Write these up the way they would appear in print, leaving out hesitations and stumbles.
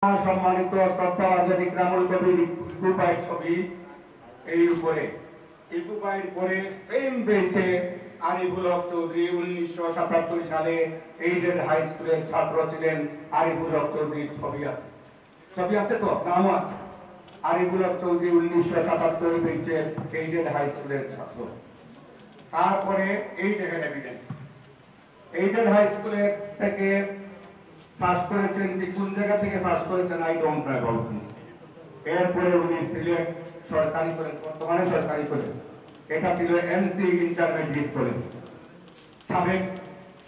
সম্মানিত শ্রদ্ধাভাজন ইকরামুল কবির ইকুবাইয়ের ছবি এই উপরে ইকুবাইয়ের পরে সেম বেঞ্চে আরিফুল হক চৌধুরী 1977 সালে এইডেড হাই স্কুলের ছাত্র ছিলেন। আরিফুল হক চৌধুরীর ছবি আছে তো নামও আছে। আরিফুল হক চৌধুরী 1977 বেঞ্চে এইডেড হাই স্কুলের ছাত্র। তারপরে এই দেখেন এভিডেন্স, এইডেড হাই স্কুলের থেকে পাস করেছেন, যে কোন জায়গা থেকে পাস করেছেন I don't know about this. এরপরে উনি সিলেট সরকারি কলেজ, বর্তমানে সরকারি কলেজ, এটা ছিল এমসি ইন্টারমিডিয়েট কলেজ,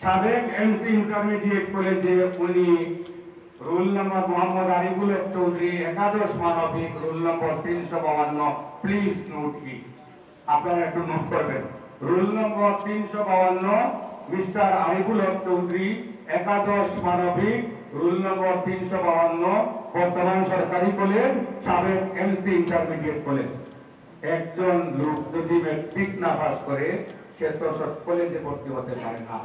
সাবেক এমসি ইন্টারমিডিয়েট কলেজে উনি রোল নাম্বার মোহাম্মদ আরিফুল হক চৌধুরী, একাদশ মানবিক, রোল নম্বর 352। প্লিজ নোট ইট, আপনারা একটু নোট করবেন। Roll number 352, mister Ariful Haque Chowdhury, একাদশ মানবিক, রোল নম্বর 352, বর্তমান সরকারি কলেজ, সাবেক এমসি ইন্টারমিডিয়েট কলেজ। একজন লোক যদি ম্যাট্রিক না পাস করে সে তো কলেজে ভর্তি হতে পারে না।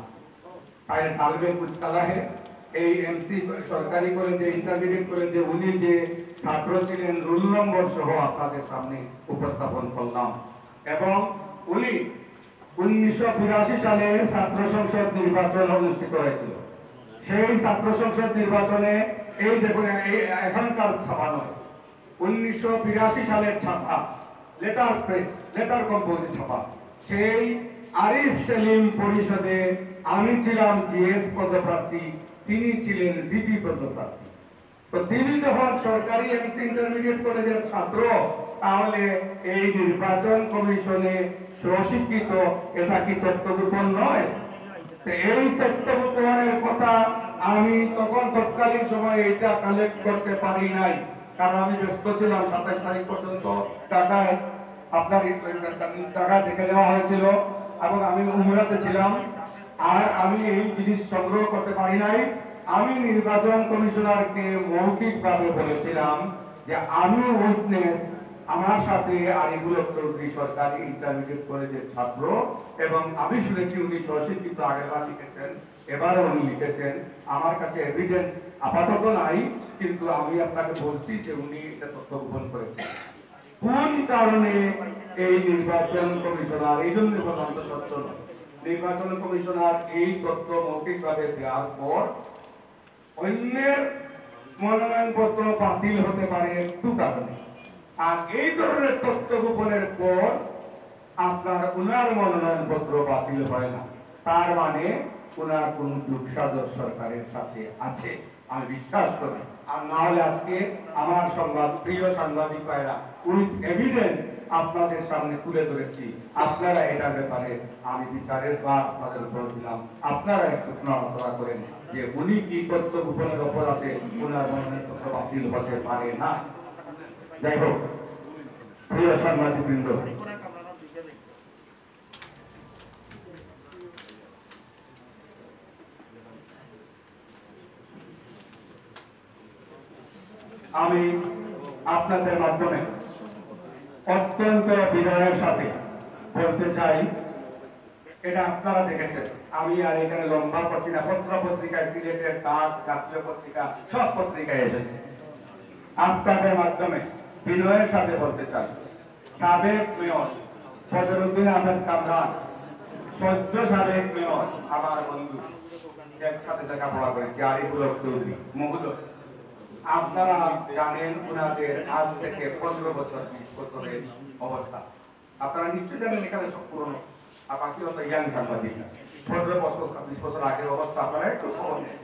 তাই ডালবে কুচকালা হে এই এমসি সরকারি কলেজে, ইন্টারমিডিয়েট কলেজে উনি যে ছাত্র ছিলেন রোল নম্বর সহ আপনাদের সামনে উপস্থাপন করলাম। এবং উনি 1982 সালে ছাত্র সংসদ নির্বাচন অনুষ্ঠিত হয়েছিল। সেই ছাত্র সংসদ নির্বাচনে এই দেখুন, এখানকার ছাপা নয়, 1982 সালের ছাপা, লেটার প্রেস, লেটার কম্পোজি ছাপা। সেই আরিফ সেলিম পরিষদে আমি ছিলাম জিএস পদপ্রার্থী, তিনি ছিলেন ভিপি পদপ্রার্থী। তো তিনি যখন সরকারি এমসি ইন্টারমিডিয়েট কলেজের ছাত্র, তাহলে এই নির্বাচন কমিশনে স্বস্বীকৃত, এটা কি তথ্য গোপন নয়? এই তথ্য গোপনের কথা আমি তখন তৎকালীন সময় এটা কালেক্ট করতে পারি নাই, কারণ আমি ব্যস্ত ছিলাম। 27 তারিখ পর্যন্ত ঢাকায় আপনার টাকা দেখে নেওয়া হয়েছিল এবং আমি উমরাতে ছিলাম, আর আমি এই জিনিস সংগ্রহ করতে পারি নাই। আমি নির্বাচন কমিশনারকে মৌখিকভাবে বলেছিলাম যে আমি উইটনেস, আমার সাথে আরিফুল হক চৌধুরী সরকারি ইন্টারমিডিয়েট কলেজের ছাত্র, এবং আমি শুনেছি উনি স্বস্বীকৃত, আগেরবার লিখেছেন, এবারও উনি লিখেছেন। আমার কাছে এভিডেন্স আপাতত নাই, কিন্তু আমি আপনাকে বলছি যে উনি এটা তথ্য গোপন করেছেন। কোন কারণে এই নির্বাচন কমিশনার, এই জন্য প্রধানত স্বচ্ছ নয়, নির্বাচন কমিশনার এই তথ্য মৌখিকভাবে দেওয়ার পর অন্যের মনোনয়নপত্র বাতিল হতে পারে একটু কারণে, আর এই ধরনের তথ্য গোপনের পর আপনার উনার মনোনয়নপত্র বাতিল হয় না, তার মানে উনার কোন যোগসাজশ সরকারের সাথে আছে, আমি বিশ্বাস করি। আর না হলে আজকে আমার প্রিয় সাংবাদিক ভাইরা উইথ এভিডেন্স আপনাদের সামনে তুলে ধরেছি। আপনারা এটার ব্যাপারে আমি বিচারের ভার আপনাদের উপর দিলাম, আপনারা একটু নড়াচড়া করেন যে উনি কি তথ্য গোপনের অপরাধে উনার মনোনয়নপত্র বাতিল হতে পারে না। যাই হোক, প্রিয় সাংবাদিকবৃন্দ, আমি আপনাদের মাধ্যমে অত্যন্ত বিনয়ের সাথে বলতে চাই, এটা আপনারা দেখেছেন, আমি আর এখানে লম্বা করছি না, পত্র পত্রিকায়, সিলেটের ডাক, জাতীয় পত্রিকা, সব পত্রিকায় এসেছে। আপনাদের মাধ্যমে বিনয়ের সাথে বলতে চাই, সাবেক মেয়র ফজলুদ্দিন আহমেদ কামরান, সদ্য সাবেক মেয়র আমার বন্ধু, একসাথে লেখাপড়া করেছি, আরিফুল হক চৌধুরী মহোদয়, আপনারা জানেন ওনাদের আজ থেকে 15 বছর 20 বছরের অবস্থা আপনারা নিশ্চয় জানেন। এখানে সব পুরনো, আর বাকি হতো ইয়াং সাংবাদিক। 15 বছর 20 বছর আগের অবস্থা আপনারা একটু খবর নেন।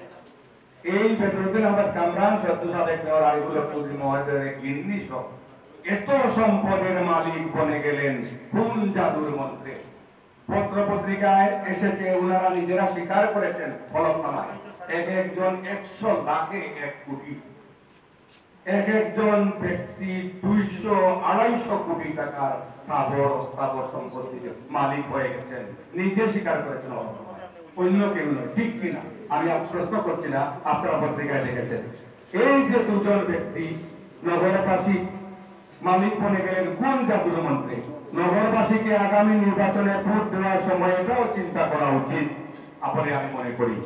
এই ফজলুদ্দিন আহমেদ কামরান, সদ্য সাবেক মেয়র আরিফুল হক চৌধুরী মহোদয়ের গিন্নি সহ এত সম্পদের মালিক বনে গেলেন কোন জাদুর মন্ত্রে। পত্র পত্রিকায় এসেছে, ওনারা নিজেরা স্বীকার করেছেন ফলকনামায়, এক একজন 100 লাখে 1 কোটি, এক একজন ব্যক্তি 200-250 কোটি টাকার স্থাবর অস্থাবর সম্পত্তির মালিক হয়ে গেছেন, নিজে স্বীকার করেছেন, অন্য কেউ নয়। ঠিক কিনা আমি প্রশ্ন করছি না, আপনারা পত্রিকায় লিখেছেন। এই যে দুজন ব্যক্তি নগরবাসী মালিক বনে গেলেন কোন জাদুর মন্ত্রে, নগরবাসীকে আগামী নির্বাচনে ভোট দেওয়ার সময় এটাও চিন্তা করা উচিত বলে আমি মনে করি।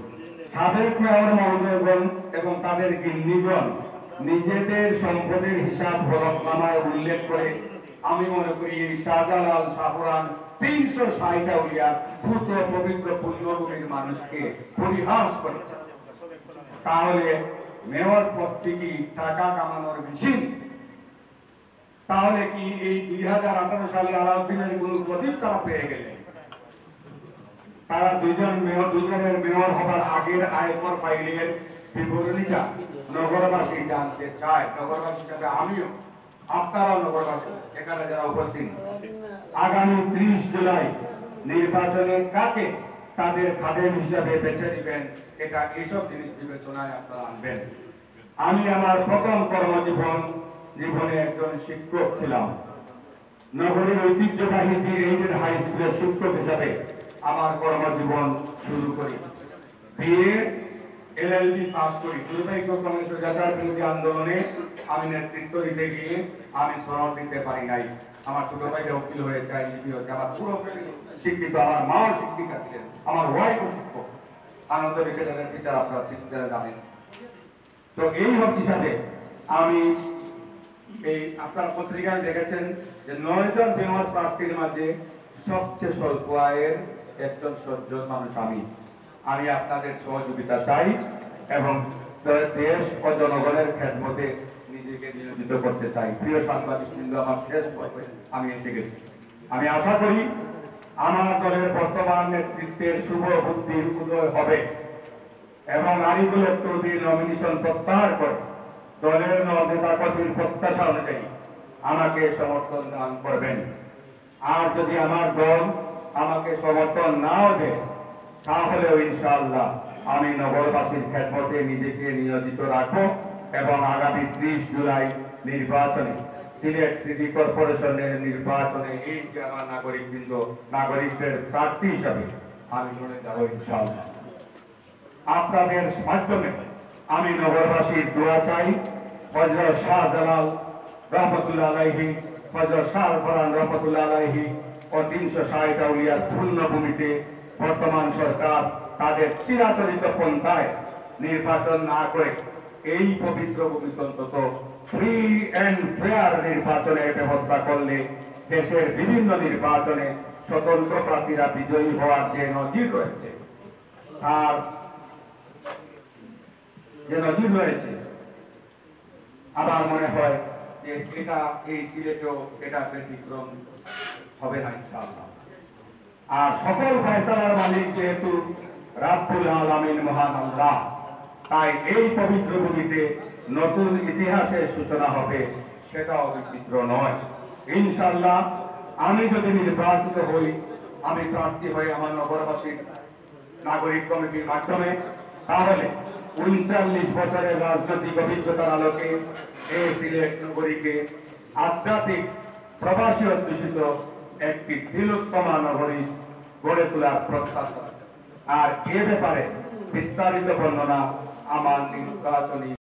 সাবেক মেয়র মহোদয়গণ এবং তাদের গিন্নিগণ নিজেদের সম্পদের হিসাব হলফনামায় উল্লেখ করে আমি মনে করি এই শাহজালাল শাহপুরান 360 আউলিয়া ভূত পবিত্র পুণ্যভূমির মানুষকে পরিহাস করেছে। তাহলে মেয়র পদটি কি টাকা কামানোর মেশিন? তাহলে কি এই 2018 সালে আলাউদ্দিনের কোন প্রদীপ তারা পেয়ে গেলেন? তারা দুজনের মেয়র হবার আগের আয়কর ফাইলের বিবরণীটা নগরবাসী জানতে চায়। নগরবাসী হিসাবে আমিও, আপনারাও নগরবাসী এখানে যারা উপস্থিত, আগামী 30 জুলাই নির্বাচনে কাকে তাদের খাদেম হিসাবে বেছে নেবেন, এটা এইসব জিনিস বিবেচনায় আপনারা আনবেন। আমি আমার প্রথম জীবনে একজন শিক্ষক ছিলাম। নগরীর ঐতিহ্যবাহী এইডেড হাই স্কুলের শিক্ষক হিসাবে আমার কর্মজীবন শুরু করি। বিএ এলএলবি পাস করি। দুর্ভাগ্যক্রমে স্বৈরাচার বিরোধী আন্দোলনে আমি নেতৃত্ব দিতে গিয়ে আমি সনদ দিতে পারি নাই। আমার ছোট ভাইরা উকিল হয়েছে, আইনজীবী হয়েছে, আমার পুরো শিক্ষিত, আমার মাও শিক্ষিকা ছিলেন, আমার ওয়াইফও শিক্ষক, আনন্দ বিকেলের টিচার, আপনারা যারা জানেন। তো এই হিসাবে আমি এই আপনার পত্রিকায় দেখেছেন যে 9 জন মেয়র প্রার্থীর মাঝে সবচেয়ে স্বল্প আয়ের একজন সজ্জন মানুষ আমি আপনাদের সহযোগিতা চাই এবং দেশ ও জনগণের খেদমতে নিজেকে নিয়োজিত করতে চাই। প্রিয় সাংবাদিক বৃন্দ, আমার শেষ পর্বে আমি এসে গেছি। আমি আশা করি আমার দলের বর্তমান নেতৃত্বের শুভ বুদ্ধির উদয় হবে এবং আরিফুল হক চৌধুরীর নমিনেশন প্রত্যাহার করে দলের নেতা কর্মীর প্রত্যাশা অনুযায়ী আমাকে সমর্থন দান করবেন। আর যদি আমার দল আমাকে সমর্থন নাও দেয়, তাহলেও ইনশাআল্লাহ আমি নগরবাসীর খেদমতে নিজেকে নিয়োজিত রাখবো এবং আগামী 30 জুলাই নির্বাচনে, সিলেট সিটি কর্পোরেশনের নির্বাচনে এই যে আমার নাগরিকদের প্রার্থী হিসাবে আমি লড়ে যাবো ইনশাআল্লাহ। আপনাদের মাধ্যমে আমি নগরবাসীর দোয়া চাই। হযরত শাহজালাল রহমতুল্লাহ আলাইহি, হযরত শাহফরান রহমতুল্লাহ আলাইহি ও 360 আউলিয়ার পুণ্যভূমিতে বর্তমান সরকার তাদের চিরাচরিত পন্থায় নির্বাচন না করে এই পবিত্র ভূমিতে অন্তত ফ্রি এন্ড ফেয়ার নির্বাচনের ব্যবস্থা করলে দেশের বিভিন্ন নির্বাচনে স্বতন্ত্র প্রার্থীরা বিজয়ী হওয়ার যে নজির রয়েছে আমার মনে হয় যে এটা এই সিলেটেও এটা ব্যতিক্রম হবে না ইনশাআল্লাহ। আর সকল ফয়সালার মালিক যেহেতু রাব্বুল আলামিন মহান আল্লাহ, তাই এই পবিত্র ভূমিতে নতুন ইতিহাসের সূচনা হবে, সেটাও বিচিত্র নয় ইনশাআল্লাহ। আমি যদি নির্বাচিত হই, আমি প্রার্থী হয়ে আমার নগরবাসীর নাগরিক কমিটির মাধ্যমে, তাহলে 39 বছরের রাজনৈতিক অভিজ্ঞতার আলোকে এই সিলেট নগরীকে আধ্যাত্মিক প্রবাসী অধ্যুষিত একটি তিলোত্তমা নগরী গড়ে তোলার প্রত্যাশা। আর এ ব্যাপারে বিস্তারিত বর্ণনা আমার নির্বাচনী